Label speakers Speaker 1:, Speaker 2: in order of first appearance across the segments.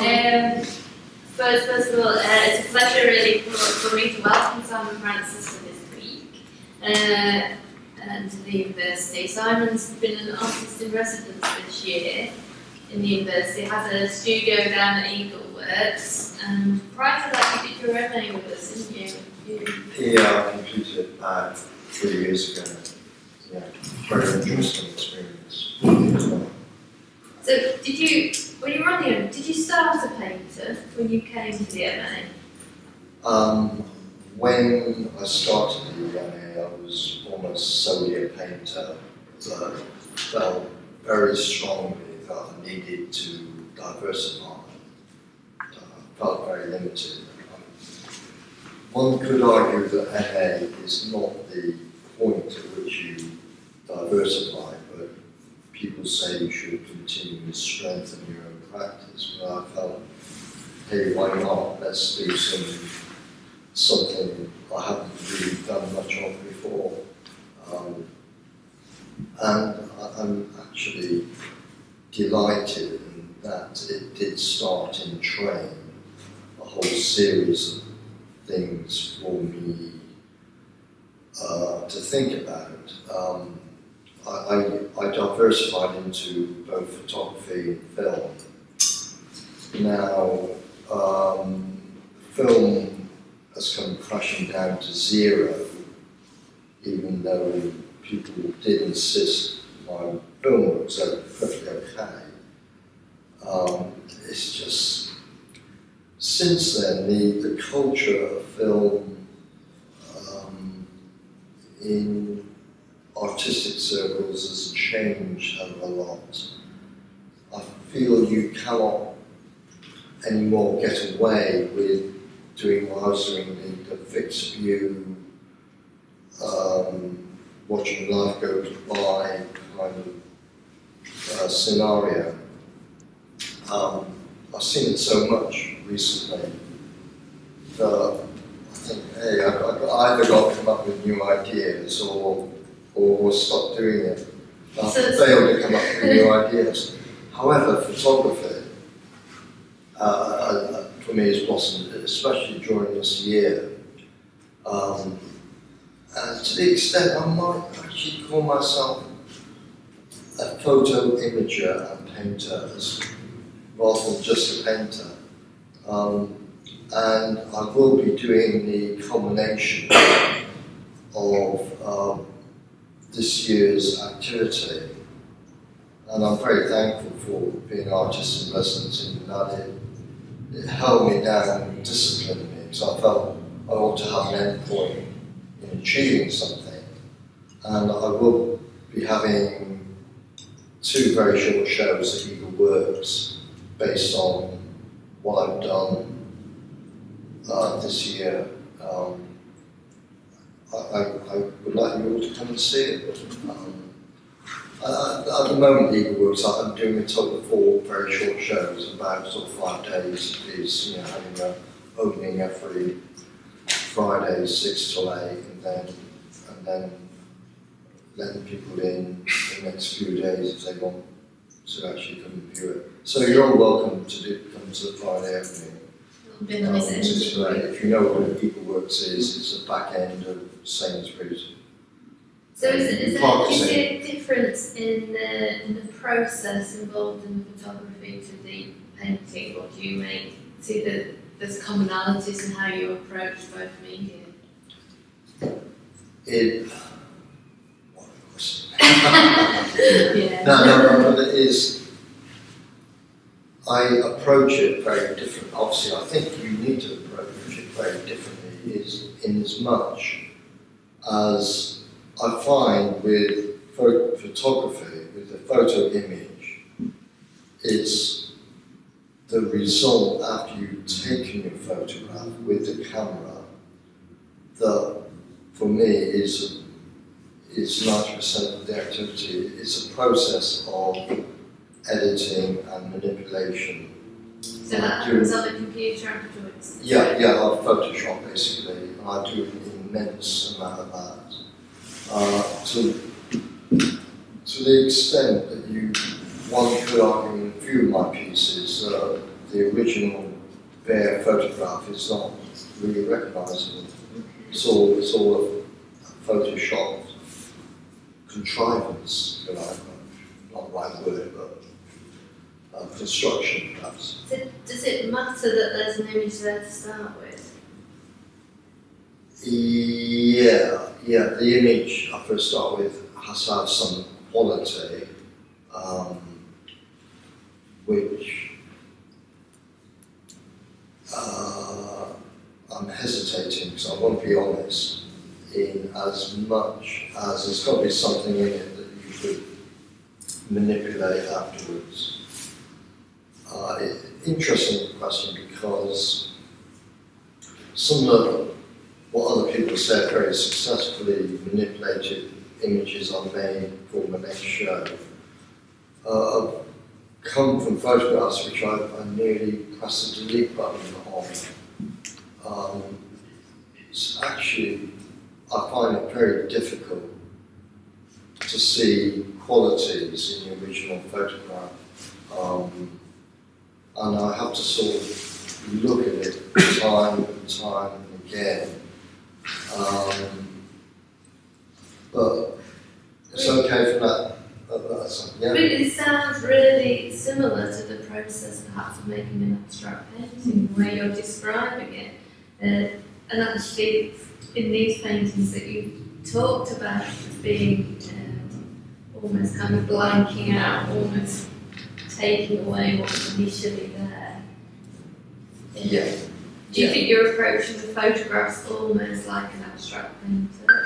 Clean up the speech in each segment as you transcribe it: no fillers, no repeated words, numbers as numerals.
Speaker 1: First of all, it's a pleasure really for me to welcome Simon Francis for this week and to the university. Simon's been an artist in residence this year in the university, has a studio down at Eagleworks, and prior to that you did your MA with us, didn't you?
Speaker 2: Yeah, I completed it 3 years ago. Yeah, very interesting experience.
Speaker 1: So when you were on the MA, did you start as a painter when you came to the MA?
Speaker 2: When I started the MA, I was almost solely a painter, but felt very strongly that I needed to diversify. I felt very limited. One could argue that MA is not the point at which you diversify, but people say you should continue to strengthen your own practice. But I felt, hey, why not? Let's do something I haven't really done much of before. And I'm actually delighted in that it did start in train a whole series of things for me to think about. I diversified into both photography and film. Now, film has come crashing down to zero, even though people did insist my film was perfectly okay. It's just, since then, the culture of film in artistic circles has changed a lot. I feel you cannot anymore get away with doing what I was doing, the fixed view, watching life go by kind of scenario. I've seen it so much recently that I think, hey, I've either got to come up with new ideas or stop doing it. I've failed to come up with new ideas. However, photography, for me, has blossomed, especially during this year. And to the extent I might actually call myself a photo imager and painter rather than just a painter. And I will be doing the culmination of this year's activity. And I'm very thankful for being an artist in residence in that it held me down and disciplined me, because I felt I ought to have an end point in achieving something. And I will be having 2 very short shows at Eagleworks based on what I've done this year. I would like you all to come and see it. At the moment, Eagleworks, I'm doing a total of 4 very short shows, about sort of 5 days apiece, having an opening every Friday, 6 till 8, and then letting people in the next few days if they want to actually come and view it. So you're all welcome to come to the Friday opening. It's great. If you know what Eagleworks is, it's the back end of Sainsbury's.
Speaker 1: So do you see a difference in the process involved in the photography to the painting, or do you see that there's commonalities in how you approach both media?
Speaker 2: What a question. Yeah. No, but it is. I approach it very differently. Obviously, I think you need to approach it very differently, in as much as I find with photography, with the photo image, it's the result after you've taken your photograph with the camera that, for me, is 90% of the activity. It's a process of editing and manipulation.
Speaker 1: So that happens on the computer afterwards?
Speaker 2: Yeah, I Photoshop basically. I do an immense amount of that. To the extent that one could argue in a few of my pieces, the original bare photograph is not really recognisable. It's all a Photoshop contrivance, you know, not the right word, but construction, perhaps.
Speaker 1: So does it matter that there's an image there to start with?
Speaker 2: Yeah, the image I first start with has to have some quality, which I'm hesitating, because I want to be honest, in as much as there's got to be something in it that you could manipulate afterwards. Interesting question, because some of what other people said very successfully manipulated images I made for my next show come from photographs which I nearly pressed the delete button on. It's actually, I find it very difficult to see qualities in the original photograph. And I have to sort of look at it time and time and again. But it's okay for that. Yeah.
Speaker 1: But it sounds really similar to the process perhaps of making an abstract painting, where you're describing it. And actually, in these paintings that you talked about as being almost kind of blanking out, almost taking away what was initially there.
Speaker 2: Yeah.
Speaker 1: Do you think you're approaching the photographs almost like an abstract painter?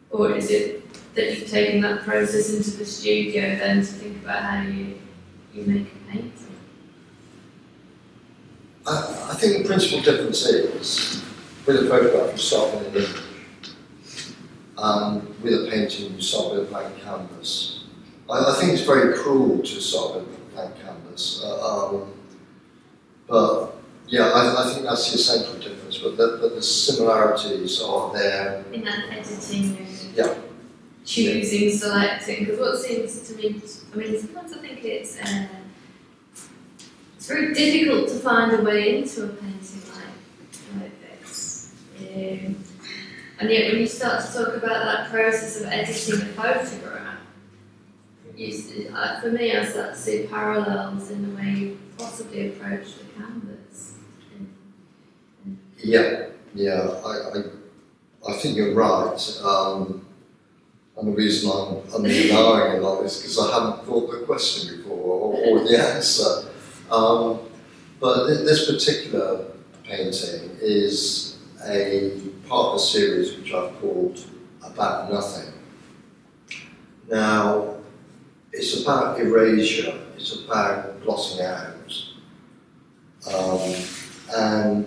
Speaker 1: Or is it that you've taken that process into the studio then to think about how you make a painting?
Speaker 2: I think the principal difference is, with a photograph you start with an image, and with a painting you start with a blank canvas. I think it's very cruel to start with a blank canvas, but yeah, I think that's the essential difference, but the similarities are there.
Speaker 1: In that editing,
Speaker 2: yeah.
Speaker 1: Choosing, selecting, because what seems to me, I mean, sometimes I think it's very difficult to find a way into a painting like this. And yet when you start to talk about that process of editing a photograph, for me I start to see parallels in the way you possibly approach the canvas.
Speaker 2: Yeah, I think you're right. And the reason I'm denying a lot is because I haven't thought the question before or the answer. But this particular painting is a part of a series which I've called About Nothing. Now, it's about erasure, it's about blotting out. And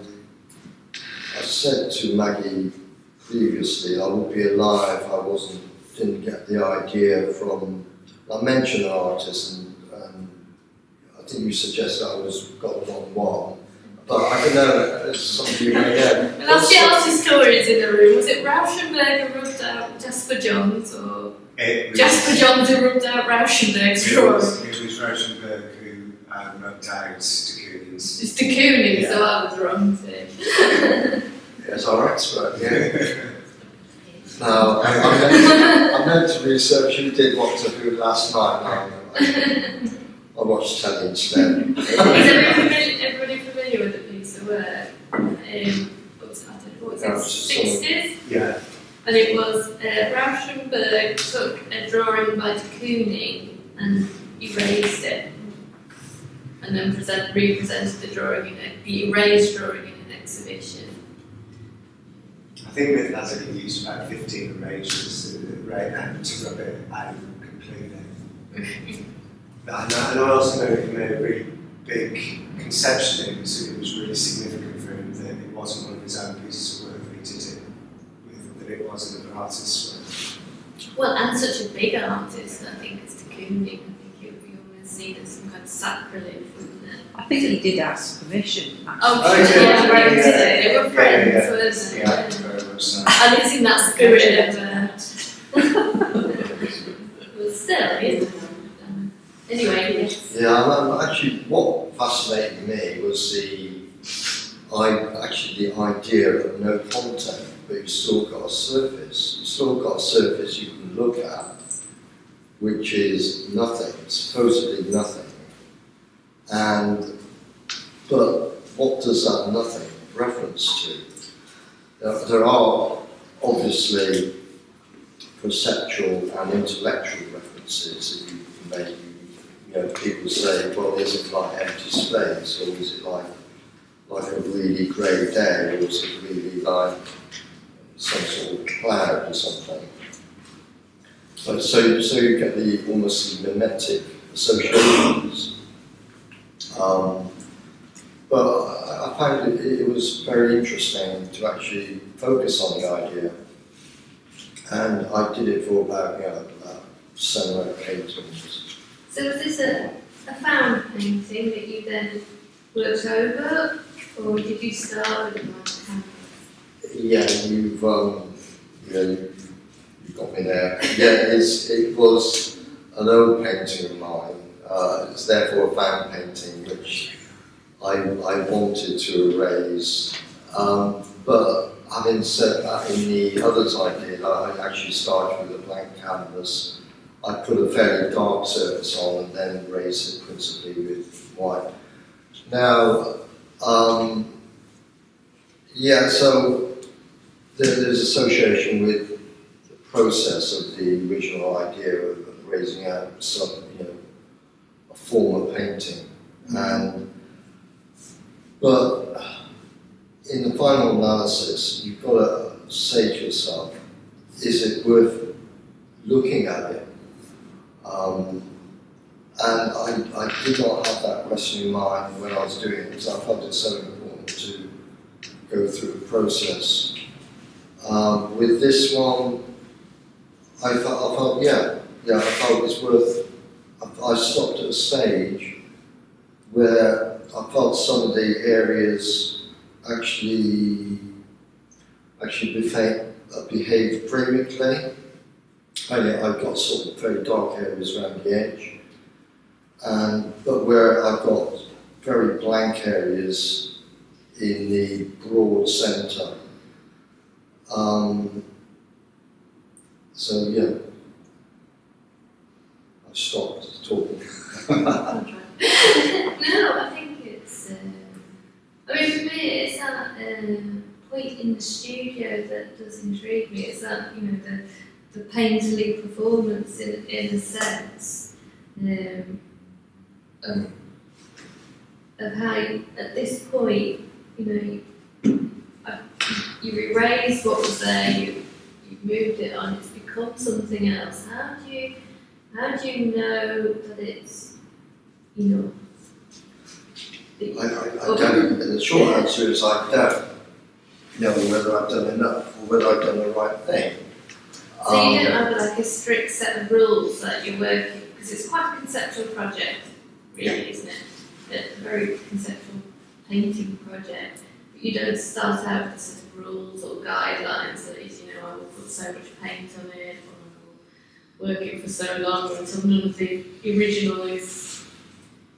Speaker 2: I said to Maggie previously, I would be alive if I didn't get the idea from, I mentioned an artist, and I think you suggested I got the wrong one, but I don't know, some of you may know.
Speaker 1: And that's the artist stories in the room. Was it Rauschenberg who rubbed out Jasper Johns, or Jasper Johns who rubbed out Rauschenberg's drawing?
Speaker 3: It was Rauschenberg who rubbed out de Kooning's.
Speaker 1: It's de Kooning, yeah. So I was wrong too.
Speaker 2: Yes, our expert, yeah. Now, I'm meant to research who did what to who last night. I watched telly instead.
Speaker 1: Is everybody familiar with the piece of work? What was it, 60s?
Speaker 3: Yeah.
Speaker 1: And it was Rauschenberg took a drawing by de Kooning and erased it, and then represented the drawing the erased drawing in an exhibition.
Speaker 3: I think with that he used about 15 erasures to rub it out completely. And I also know he made a really big conception. It was really significant for him that it wasn't one of his own pieces of work that he did it with, that it was another artist's work.
Speaker 1: Well, and such a big artist, I think, as de Kooning. I think it would be almost seen as some kind of sacrilege, wouldn't it?
Speaker 4: I think he did ask permission.
Speaker 1: They were friends, weren't they?
Speaker 3: Yeah, very much so.
Speaker 1: And it's in that spirit of. But still, Anyway, yes.
Speaker 2: Yeah, actually, what fascinated me was the idea of no content, but you've still got a surface. You've still got a surface you can look at, which is nothing, supposedly nothing. But what does that nothing reference to? There are obviously perceptual and intellectual references that you can make. You know, people say, well, is it like empty space, or is it like a really grey day, or is it really like some sort of cloud or something? So you get the almost mimetic associations. But I found it was very interesting to actually focus on the idea, and I did it for about 7 or 8 paintings.
Speaker 1: So was this a found painting that you then worked over, or did you start with one canvas?
Speaker 2: Yeah, you've got me there. Yeah, it was an old painting of mine. It's therefore a found painting, which I wanted to erase. But having said that, in the others I did, I actually started with a blank canvas. I put a fairly dark surface on and then raised it principally with white. Now, so there's association with the process of the original idea of raising out some, a form of painting. But in the final analysis, you've got to say to yourself, is it worth looking at it? And I did not have that question in mind when I was doing it, because I felt it so important to go through the process. With this one, I felt it was worth. I stopped at a stage where I felt some of the areas actually behaved brilliantly. I've got sort of very dark areas around the edge, but where I've got very blank areas in the broad centre. I've stopped talking.
Speaker 1: No, I think it's. For me, it's that point in the studio that does intrigue me. It's that the painterly performance in a sense of how at this point you erased what was there, you moved it on, it's become something else. How do you know that it's enough?
Speaker 2: I don't. The short answer is I don't know whether I've done enough or whether I've done the right thing.
Speaker 1: So you don't have like a strict set of rules that you're working, because it's quite a conceptual project, really, isn't it? A very conceptual painting project. But you don't start out with a set of rules or guidelines that is, I will put so much paint on it, or I will work it for so long until none of the original is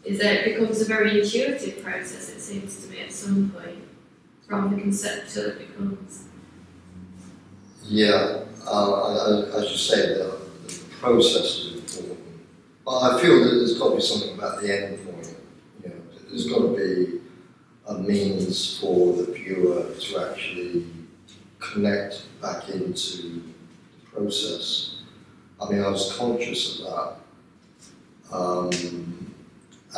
Speaker 1: there. It becomes a very intuitive process, it seems to me, at some point. From the conceptual it becomes.
Speaker 2: Yeah, as you say, the process is important. But I feel that there's got to be something about the end point. There's got to be a means for the viewer to actually connect back into the process. I was conscious of that.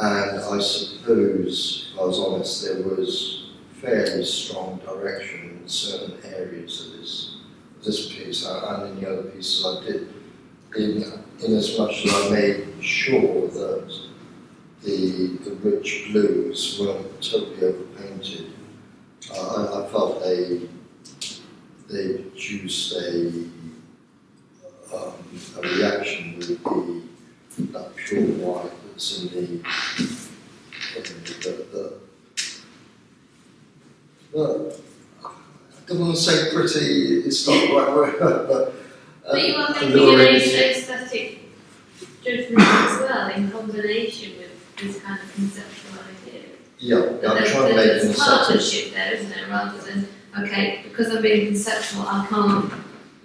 Speaker 2: And I suppose, if I was honest, there was fairly strong direction in certain areas of this piece and in the other pieces I did, in as much as I made sure that the rich blues weren't totally overpainted. I felt they produced a reaction with that pure white that's in I don't want to say pretty, it's not the right word, but
Speaker 1: you are thinking an aesthetic judgment as well, in combination with this kind of conceptual idea.
Speaker 2: Yeah, I'm trying to make
Speaker 1: there's
Speaker 2: an
Speaker 1: a partnership there, isn't there? Rather than, okay, because I'm being conceptual, I can't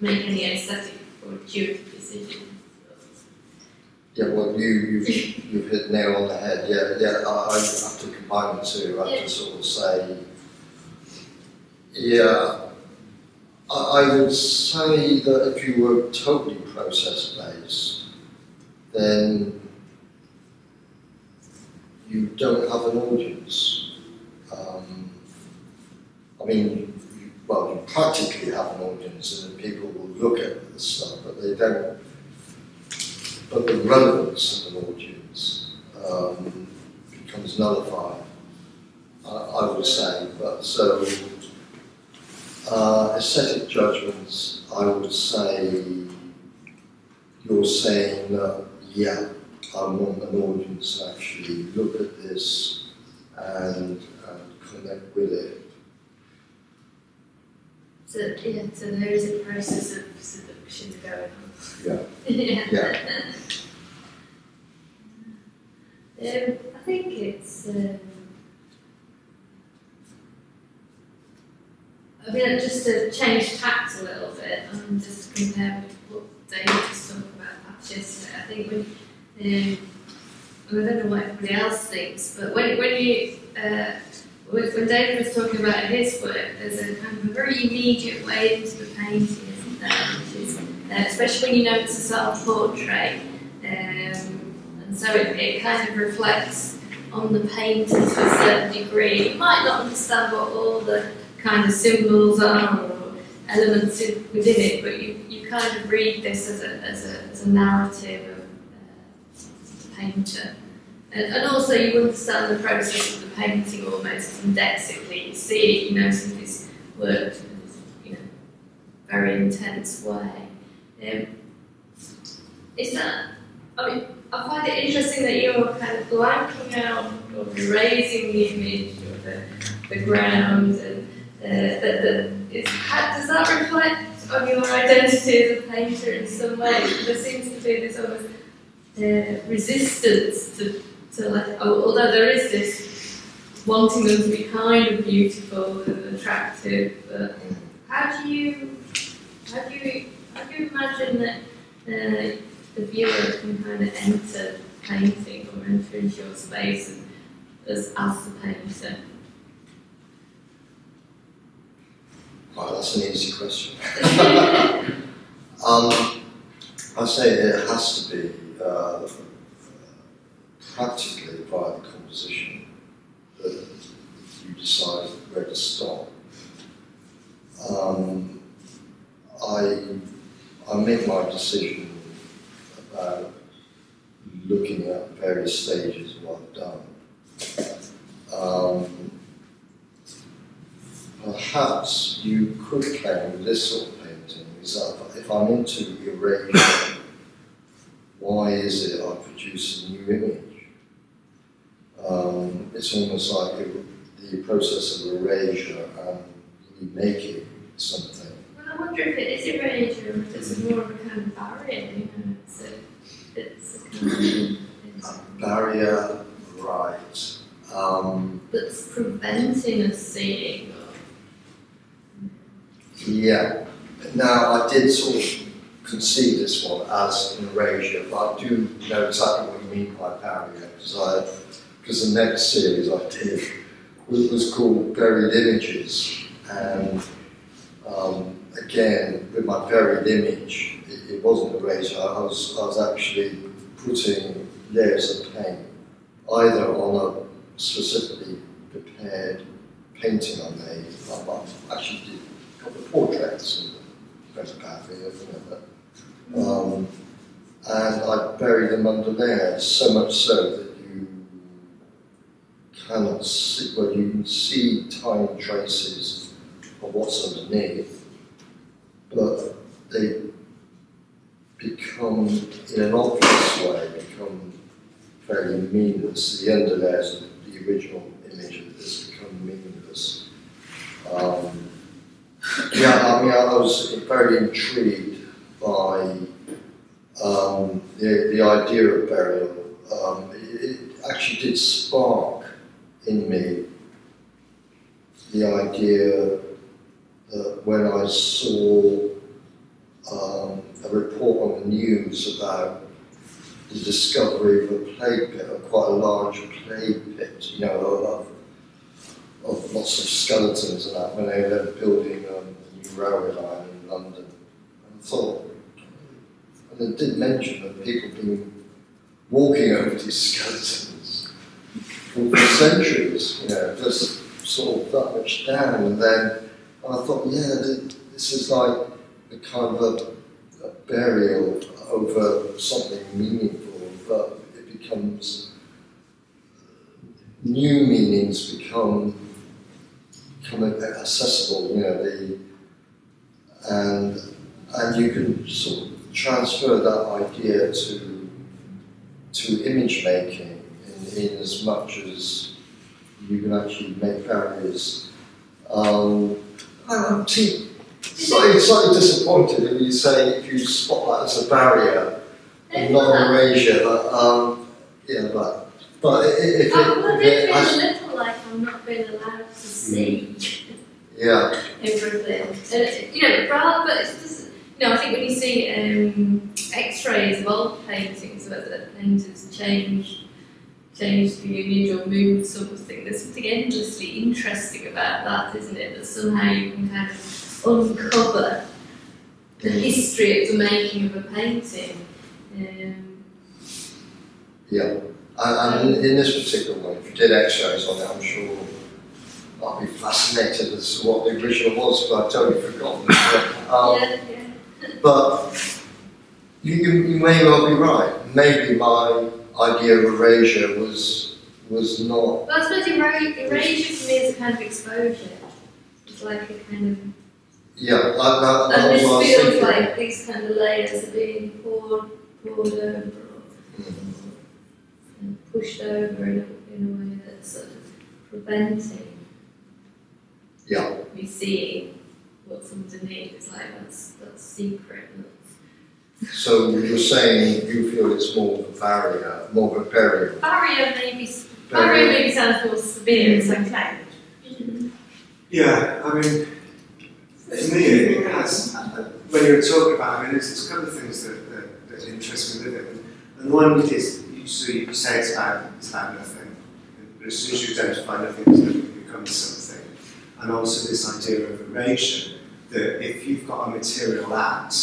Speaker 1: make any aesthetic or intuitive decisions.
Speaker 2: Yeah, well, you've hit the nail on the head. I have to combine the two. I have to sort of say, I would say that if you were totally process-based, then you don't have an audience. You practically have an audience, and people will look at the stuff, but they don't. But the relevance of an audience becomes nullified, I would say. But so, aesthetic judgments, I would say, you're saying that, yeah, I want an audience to actually look at this and connect with it.
Speaker 1: So there is a process of seduction going on.
Speaker 2: Yeah.
Speaker 1: I think it's. Just to change tact a little bit and just compare with what David was talking about perhaps yesterday. I think when I don't know what everybody else thinks, but when David was talking about his work, there's a kind of a very immediate way into the painting, isn't there? Which is, especially when you know it's a self-portrait, and so it kind of reflects on the painter to a certain degree. You might not understand what all the kind of symbols are or elements within it, but you kind of read this as a narrative of the painter. And also you understand the process of the painting almost indexically. You see it, you know, somebody's worked in this, very intense way. I find it interesting that you're kind of blanking out or erasing the image of the ground, and does that reflect on your identity as a painter in some way? There seems to be this almost resistance to although there is this wanting them to be kind of beautiful and attractive, but how do you imagine that the viewer can kind of enter painting or enter into your space as the painter?
Speaker 2: Well, that's an easy question. I say it has to be practically by the composition that you decide where to stop. I make my decision about looking at various stages of what I've done. Perhaps you could claim with this sort of painting is that if I'm into erasure, why is it I produce a new image? It's almost like the process of erasure and remaking something.
Speaker 1: Well, I wonder if it is erasure or if it's more of a kind of barrier, it's a kind of
Speaker 2: a barrier, right.
Speaker 1: That's preventing us seeing.
Speaker 2: Yeah. Now, I did sort of conceive this one as an erasure, but I do know exactly what you mean by barrier, because the next series I did was called Buried Images, and again, with my buried image, it wasn't erasure. I was actually putting layers of paint, either on a specifically prepared painting I made. I actually did a couple of portraits and photography, and I buried them under layers, so much so that you cannot see, well, you can see tiny traces of what's underneath, but they become, in an obvious way, become fairly meaningless. The underlayers of the original image has become meaningless. I was very intrigued by the idea of burial, it actually did spark in me the idea that when I saw a report on the news about the discovery of a plague pit, of quite a large plague pit, you know, of lots of skeletons and that, when they were building a new railway line in London. And I thought, and it did mention that people have been walking over these skeletons for centuries, you know, just sort of that much down. And then I thought, yeah, this is like a kind of a burial over something meaningful, but it becomes, new meanings become accessible, you know, and you can sort of transfer that idea to image making in as much as you can actually make barriers. I'm slightly disappointed if you say, if you spot that as a barrier and not an erasure, yeah, but if
Speaker 1: I feel a little like I'm not being allowed to see
Speaker 2: yeah.
Speaker 1: everything. You know, but it's just, you know, I think when you see X-rays of old paintings where the painters change the image or move something, there's something endlessly interesting about that, isn't it? That somehow you can kind of uncover the history of the making of a painting.
Speaker 2: Yeah, and in this particular one, if you did X-rays on it, I'm sure I'd be fascinated as to what the original was, but I've totally forgotten. But you may well be right. Maybe my idea of erasure was not.
Speaker 1: Well, I suppose erasure for me is a kind of exposure. It's like a kind of.
Speaker 2: Yeah,
Speaker 1: and this feels like these kind of layers are being poured over and pushed over in a way that's sort of preventing me seeing what's underneath. It's like that's secret.
Speaker 2: So you're saying you feel it's more of a barrier, more of a burial?
Speaker 1: Barrier maybe sounds more severe. It's okay.
Speaker 3: Yeah, I mean, for me, it has, when you're talking about, I mean, there's a couple of things that interest me with it. And one is, you say it's about nothing. But as soon as you identify nothing, it becomes something. And also this idea of erasure, that if you've got a material act,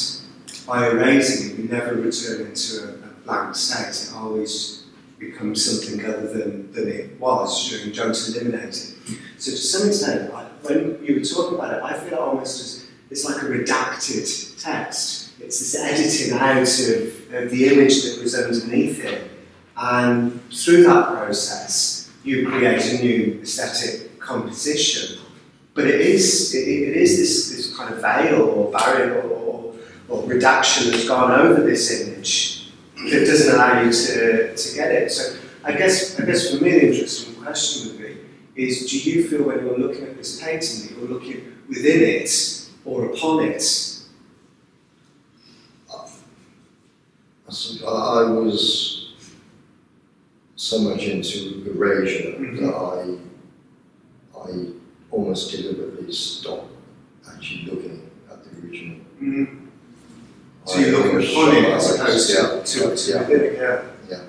Speaker 3: by erasing it, you never return into a blank state. It always becomes something other than it was. You don't eliminate it. So to some extent, when you were talking about it, I feel almost as it's like a redacted text. It's this editing out of the image that was underneath it. And through that process, you create a new aesthetic composition. But it is this kind of veil or barrier or redaction that's gone over this image that doesn't allow you to get it. So I guess for me the interesting question would be is, do you feel when you're looking at this painting that you're looking within it or upon it?
Speaker 2: I was so much into erasure that I almost deliberately stopped actually looking at the original.
Speaker 3: So you're looking upon it as opposed to within it,
Speaker 2: yeah.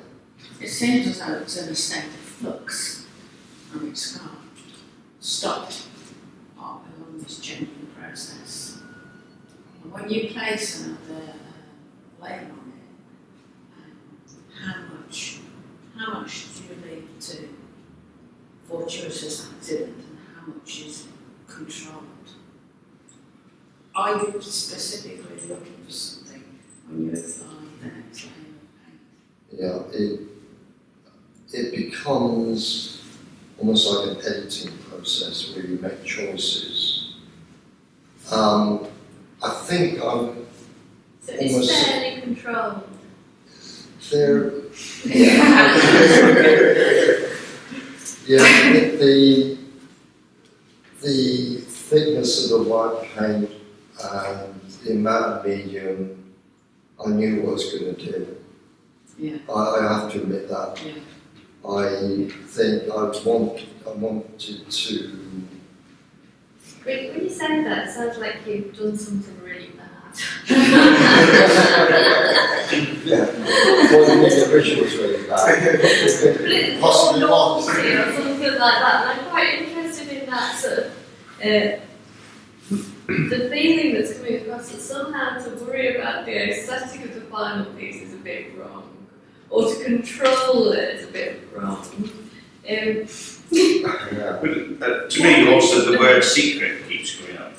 Speaker 4: It seems as though it's in a state of flux, and it's got stopped along this changing process. And when you place another layer on it, how much do you leave to fortuitous accident and how much is controlled? Are you specifically looking for something when you apply the next layer of paint?
Speaker 2: Yeah, it becomes almost like an editing process where you make choices. I think I'm
Speaker 1: so it's fairly controlled.
Speaker 2: The thickness of the white paint and the amount of medium, I knew what I was going to do.
Speaker 4: Yeah.
Speaker 2: I have to admit that.
Speaker 4: Yeah.
Speaker 2: I think I wanted to.
Speaker 1: When you say that, it sounds like you've done something really bad.
Speaker 2: Yeah. Well, the original was really bad. Possibly not.
Speaker 1: Or something like that. And I'm quite interested in that sort of the feeling that's coming across, that somehow to worry about the aesthetic of the final piece is a bit wrong, or to control it is a bit wrong.
Speaker 2: Yeah.
Speaker 5: But to me, also the word secret keeps coming up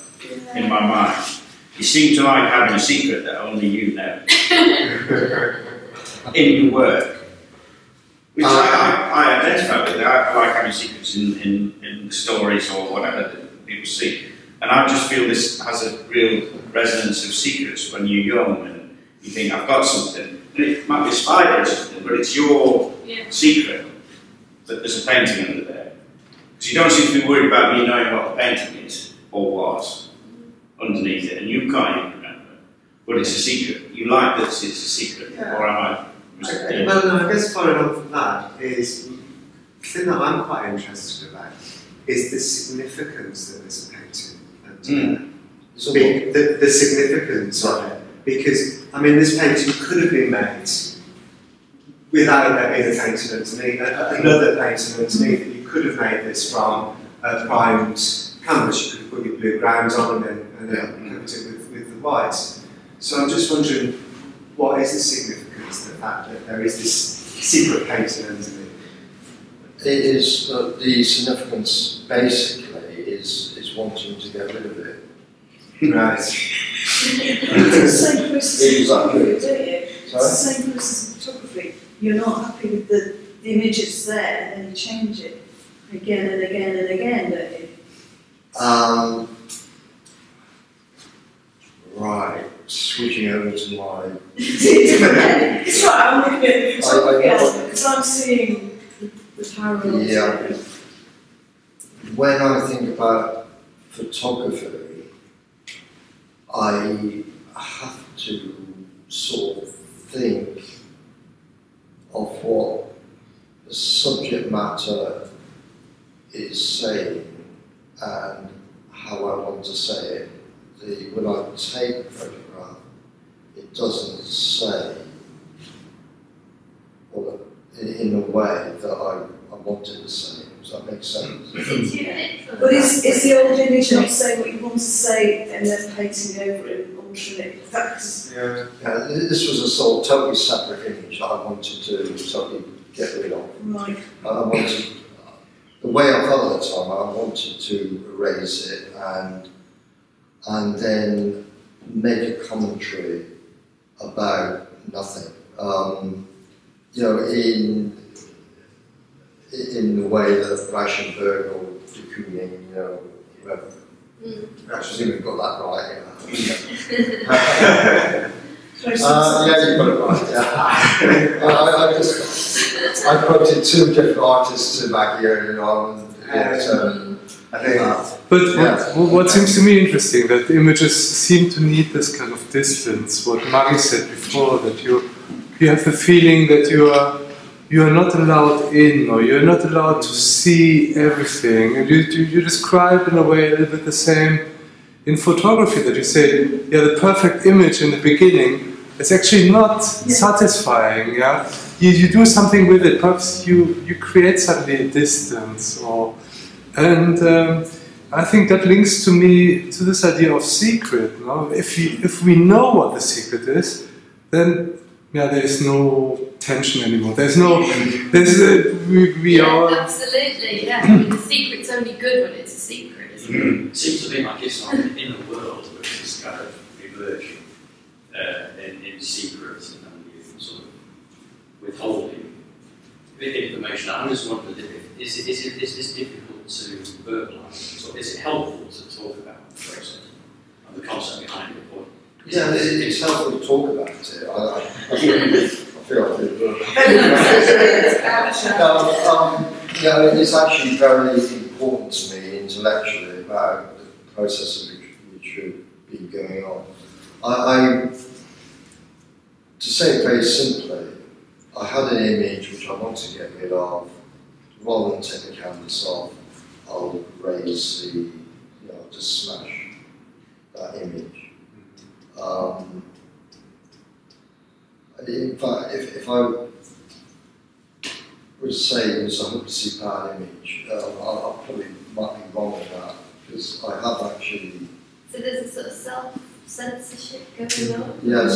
Speaker 5: in my mind. You seem to like having a secret that only you know in your work, which I identify with. I like having secrets in stories or whatever that people see. And I just feel this has a real resonance of secrets when you're young and you think, I've got something. And it might be a spider or something, but it's your secret that there's a painting under there. Because you don't seem to be worried about me knowing what the painting is or was underneath it, and you can't even remember. But it's a secret. You like that it's a secret, or am I mistaken?
Speaker 3: Well, no, I guess following on from that is the thing that I'm quite interested about is the significance that there's a painting. The significance of it, because I mean, this painting could have been made without there being a painting underneath, another painting underneath it. You could have made this from a primed canvas. You could have put your blue ground on and then covered it with the white. So I'm just wondering, what is the significance of the fact that there is this secret painting underneath?
Speaker 2: It is the significance basically is wanting to get rid of it.
Speaker 3: Right.
Speaker 6: It's the same process as photography, don't you? It's the same process as photography. You're not happy with the image that's there, and then you change it again and again and again, don't you?
Speaker 2: Right. Switching over to my.
Speaker 6: It's right. I'm looking at the photography aspect because I'm seeing the parallels.
Speaker 2: Yeah. When I think about photography, I have to sort of think of what the subject matter is saying and how I want to say it. When I take a photograph, it doesn't say, or in a way that I want it to say. Does that make sense?
Speaker 6: But is the old image not saying what you want to say and then painting over it and altering it?
Speaker 2: Yeah, this was a sort of totally separate image that I wanted to totally get rid of.
Speaker 6: Right.
Speaker 2: I wanted, the way I felt at the time, I wanted to erase it and then make a commentary about nothing. You know, in the way that Reichenberg or de Kooning, you know, I presume we've got that right. Yeah, you've got it right. Yeah. I quoted two different artists in Maggie Ayliffe, I think.
Speaker 7: But what seems to me interesting, that the images seem to need this kind of distance. What Maggie said before, that you have the feeling that you are not allowed in, or you're not allowed to see everything. And you describe in a way a little bit the same in photography, that you say, yeah, the perfect image in the beginning is actually not satisfying. Yeah, you do something with it. Perhaps you create suddenly a distance, and I think that links to me to this idea of secret. No? If we know what the secret is, then there is no tension anymore. We are.
Speaker 1: Absolutely, yeah. I mean, the secret's only good when it's a secret, isn't it?
Speaker 8: It seems to me like it's not in a world which is kind of emerging in secret and you sort of withholding information. I just wondered, is this difficult to verbalise? So is it helpful to talk about the process and the concept behind your point?
Speaker 2: Yeah, it's helpful to talk about it. I feel like it's actually very important to me intellectually about the processes which have been going on. To say it very simply, I had an image which I want to get rid of. Rather than take the canvas off, I'll raise the, just smash that image. In fact, if I would say it was a hopelessly bad image, I probably might be wrong with that, because I have actually.
Speaker 1: So there's a sort of self-censorship going on?
Speaker 2: Yes,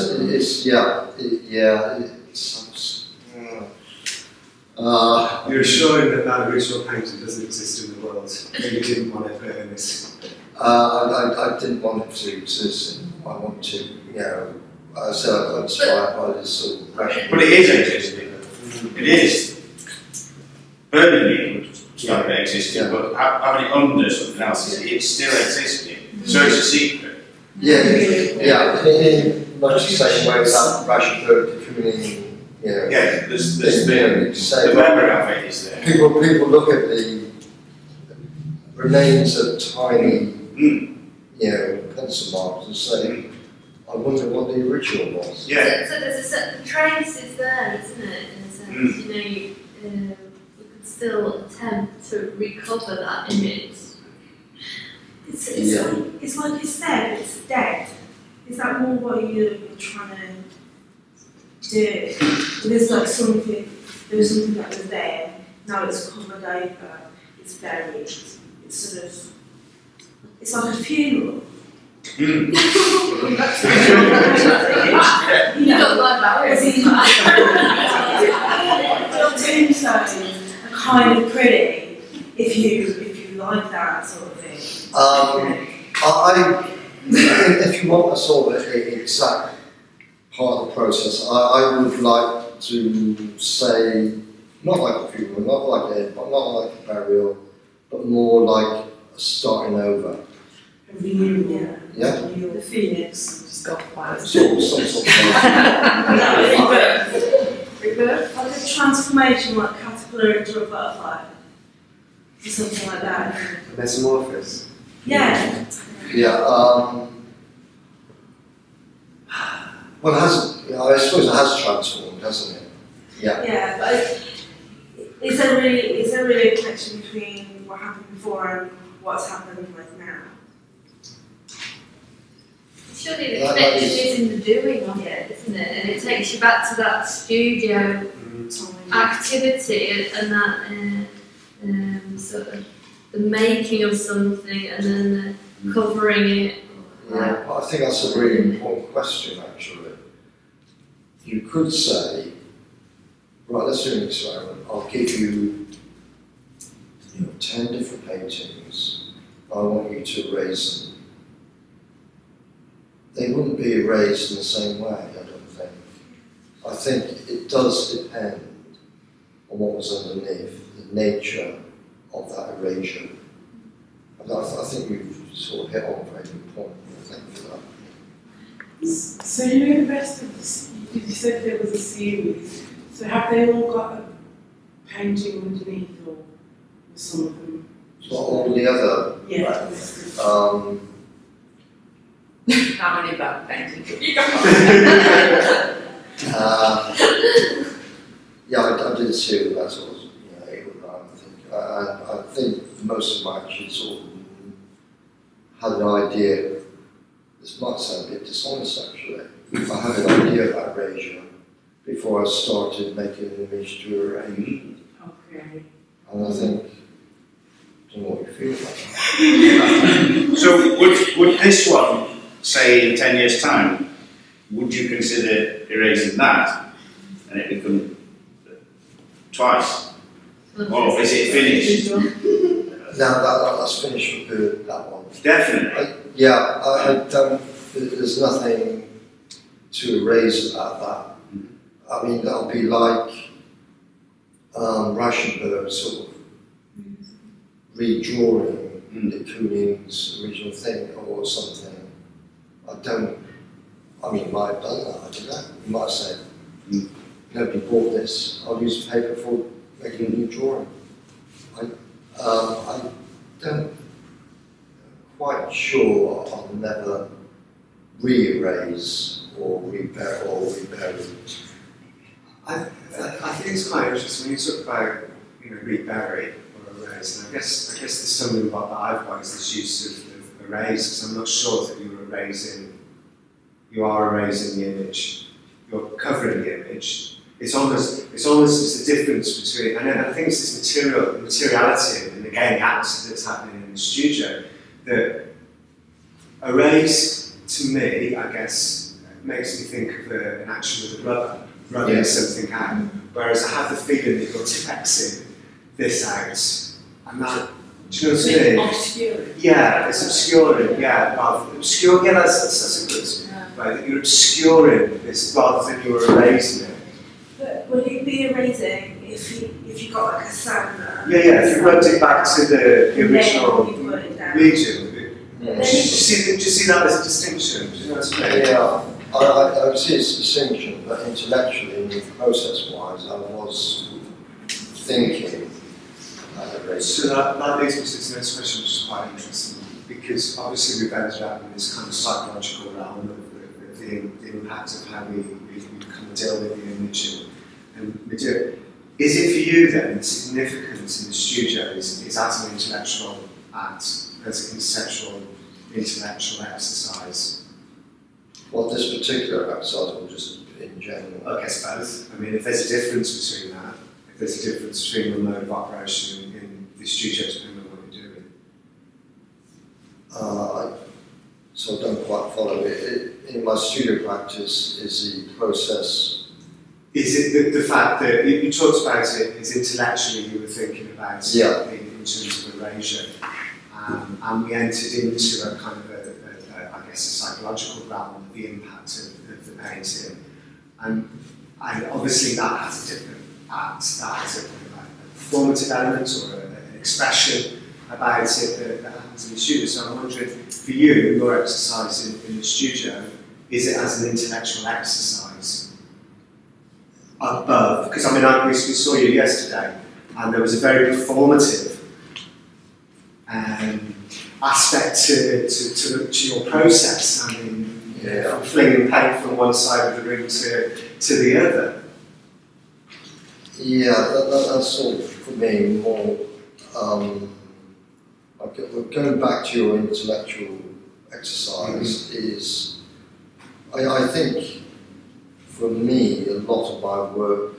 Speaker 3: You're assuring that that original painting doesn't exist in the world. You didn't want it burning this.
Speaker 2: I didn't want it to exist. I want to, I said I got inspired by this sort of pressure.
Speaker 5: But it is existing. It is. Burning would start existing, but having it under something else, it's still existing. So it's a secret.
Speaker 2: Yeah, in much the same way that Rashford decommissioning.
Speaker 5: Yeah, there's the memory of it is there.
Speaker 2: People look at the remains of tiny, pencil marks and say, I wonder what the original was.
Speaker 5: Yeah.
Speaker 1: So there's a certain trace is there, isn't it? In a sense, we could still attempt to recover that image.
Speaker 6: It's like it's there, it's dead. Is that more what you're trying to do? There's like something, there was something that was there, now it's covered over, it's buried, it's sort of, it's like a funeral.
Speaker 1: You don't like that,
Speaker 6: tombstones are kind of pretty if you like that sort of thing.
Speaker 2: If you want a sort of exact part of the process, I would like to say, not like a funeral, not like a burial, but more like starting over.
Speaker 6: A reunion,
Speaker 2: yeah.
Speaker 6: The phoenix just got quiet.
Speaker 2: Some sort of
Speaker 6: rebirth. Like a transformation, like caterpillar into a butterfly. Or something like that.
Speaker 3: A metamorphosis.
Speaker 6: Yeah.
Speaker 2: Yeah. Well, it hasn't. I suppose it has transformed, hasn't it? Yeah.
Speaker 6: Yeah, but is there really a connection between what happened before and what's happened like now?
Speaker 1: Surely the connection is in the doing of it, isn't it? And it takes you back to that studio activity and that sort of the making of something and then the covering it.
Speaker 2: Yeah, I think that's a really important question, actually. You could say, right, let's do an experiment. I'll give you, 10 different paintings. I want you to erase them. They wouldn't be erased in the same way, I don't think. I think it does depend on what was underneath, the nature of that erasure. And I think we've sort of hit on a very good point. Thank you for that.
Speaker 9: So the rest of this, you said there was a series. So have they all got a painting underneath, or some of them?
Speaker 2: So all the other.
Speaker 9: Yeah.
Speaker 4: How many back paintings have you got?
Speaker 2: Yeah, I did a series. That's all. 8 or 9. I think most of them actually sort of had an idea. This might sound a bit dishonest, actually. I had an idea about erasure before I started making an image to erase.
Speaker 9: Okay.
Speaker 2: And I think, I don't know what you feel about that.
Speaker 5: So would this one, say in 10 years' time, would you consider erasing that and it become twiice? Or is it finished?
Speaker 2: Now that's finished with that one.
Speaker 5: Definitely.
Speaker 2: I don't, there's nothing to erase about that. I mean, that'll be like Rauschenberg sort of redrawing de Kooning's original thing or something. I mean, you might have done that, I don't know. You might say, nobody bought this, I'll use paper for making a new drawing. I don't quite sure I'll never re-erase or repair it.
Speaker 3: I think it's quite interesting when you talk about, rebury or erase, and I guess there's something about that I've got is this use of erase, because I'm not sure that you are erasing the image, you're covering the image. It's almost just the difference between, and I think it's this materiality, and again the act that's happening in the studio, that erase to me, I guess, makes me think of an action with a rubber, rubbing something out. Whereas I have the feeling that you're texting this out, and that, do you know what I mean?
Speaker 4: Obscuring.
Speaker 3: Yeah, it's obscuring, that's a good right, that you're obscuring this rather than you're erasing it.
Speaker 6: But will you be erasing if you got like a sounder?
Speaker 3: Yeah, if you rubbed it back to the original region. Do you see that as a distinction? Do you know what I mean?
Speaker 2: Yeah. I see it's a distinction, but intellectually, process-wise, I was thinking.
Speaker 3: So that leads me to the next question, which is quite interesting, because obviously we've entered up in this kind of psychological realm of the impact of how we kind of deal with the image and we do it. Is it for you then, the significance in the studio is as an intellectual act, as a conceptual, intellectual exercise?
Speaker 2: Well, this particular exercise or just in general?
Speaker 3: I guess both. I mean, if there's a difference between that, if there's a difference between the mode of operation in the studio depending on what you're doing.
Speaker 2: So I don't quite follow it. In my studio practice, is the process...
Speaker 3: Is it the fact that you talked about it is intellectually you were thinking about it in terms of erasure, and we entered into a kind of I guess a psychological realm of the impact of the painting, and obviously that has a different act, that has a performative element or an expression about it that happens in the studio. So I'm wondering, for you, your exercise in the studio, is it as an intellectual exercise above? Because I mean, we saw you yesterday, and there was a very performative aspect to your process. I mean, flinging paint from one side of the room to the other.
Speaker 2: Yeah, that's sort of for me more. Going back to your intellectual exercise is, I think for me a lot of my work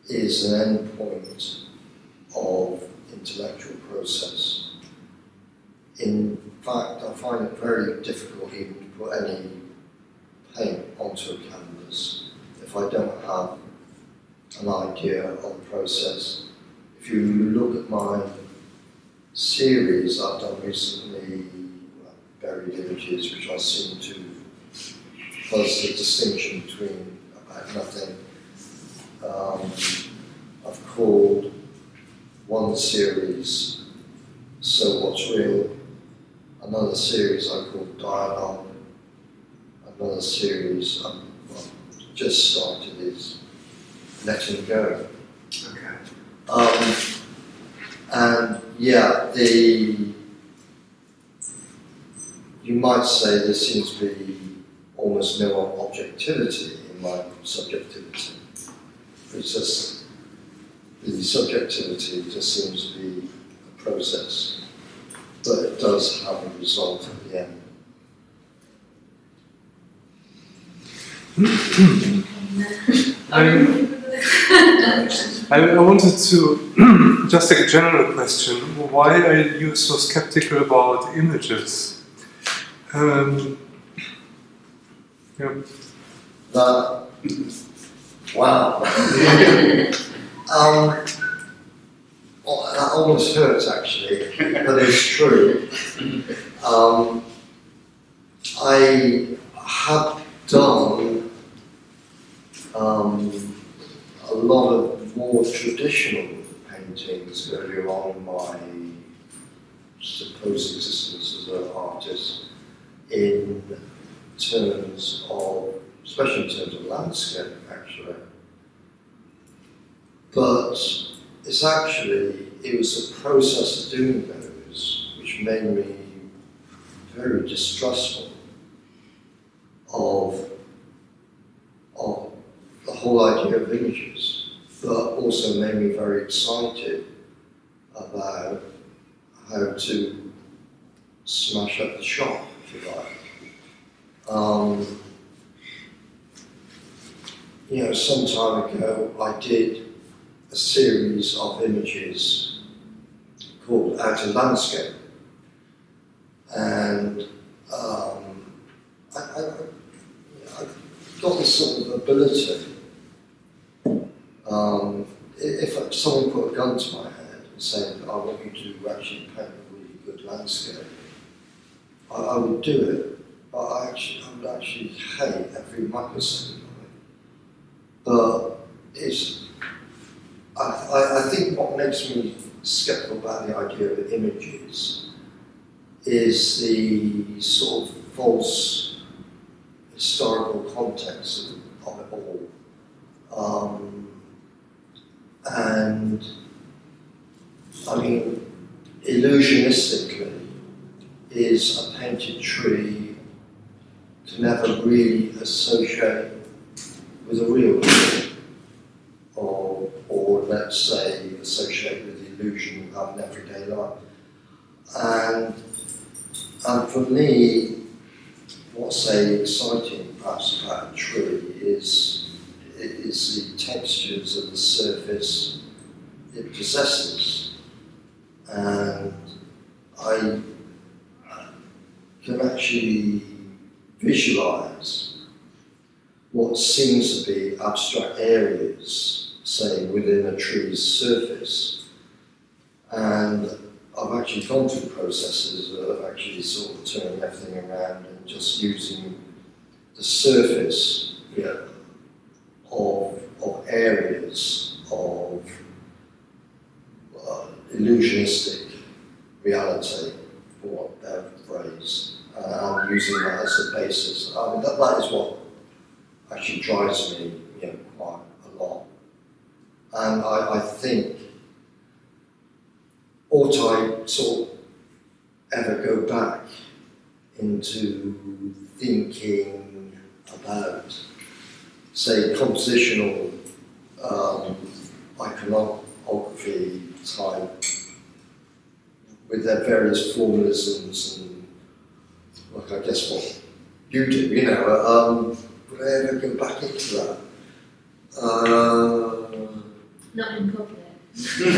Speaker 2: is an endpoint of intellectual process. In fact, I find it very difficult even to put any paint onto a canvas if I don't have an idea of the process. If you look at my series I've done recently, Buried Images, which I seem to fuzz the distinction between about nothing. I've called one series So What's Real, another series I called Dialogue, another series I've just started is Letting Go.
Speaker 3: Okay.
Speaker 2: And yeah, you might say there seems to be almost no objectivity in my subjectivity. It's just, the subjectivity just seems to be a process, but it does have a result at the end.
Speaker 7: I wanted to just take a general question. Why are you so skeptical about images?
Speaker 2: Wow. That almost hurts actually, but it's true. I have done a lot of more traditional paintings earlier on in my supposed existence as an artist, in terms of, especially in terms of landscape actually. But it's actually, it was the process of doing those which made me very distrustful of the whole idea of images, but also made me very excited about how to smash up the shop, if you like. You know, some time ago I did a series of images called Out of Landscape, and I've got this sort of ability. If someone put a gun to my head and said, I want you to actually paint a really good landscape, I would do it, but I would actually hate every microsecond of it. But I think what makes me sceptical about the idea of images is the sort of false historical context of it all. And I mean, illusionistically, is a painted tree can never really associate with a real tree, or let's say associate with the illusion of an everyday life. And for me, what's exciting perhaps about a tree is the textures of the surface it possesses. And I can actually visualize what seems to be abstract areas, say, within a tree's surface. And I've actually gone through processes of actually sort of turning everything around and just using the surface, you know, of areas of illusionistic reality, for what they've phrased, and using that as a basis. I mean, that is what actually drives me, you know, quite a lot. And I think, ought I sort of ever go back into thinking about, say, compositional iconography type, with their various formalisms and, like, I guess what you do, you know, would I ever go back into that?
Speaker 1: Not in public.
Speaker 2: Secret.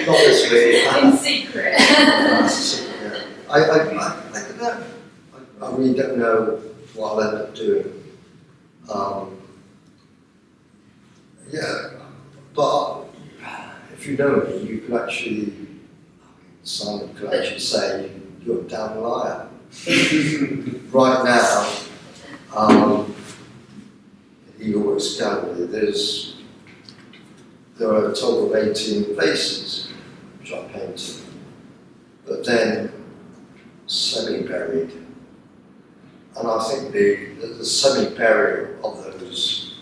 Speaker 2: Not this way.
Speaker 1: In secret.
Speaker 2: I don't know. I really don't know what I'll end up doing. Yeah, but if you know me, you could actually, Simon could actually say, you're a damn liar. Right now, Eagle Works Gallery, there are a total of 18 faces which I painted, but then semi-buried. And I think the semi-burial of those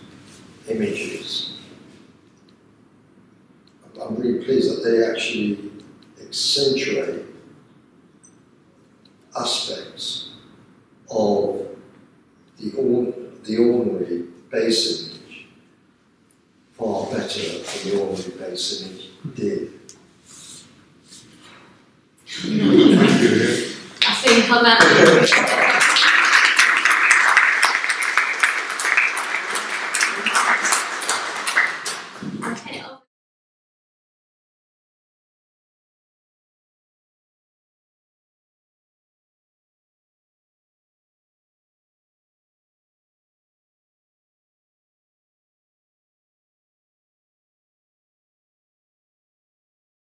Speaker 2: images, I'm really pleased that they actually accentuate aspects of the ordinary base image far better than the ordinary base image did.
Speaker 1: I think on that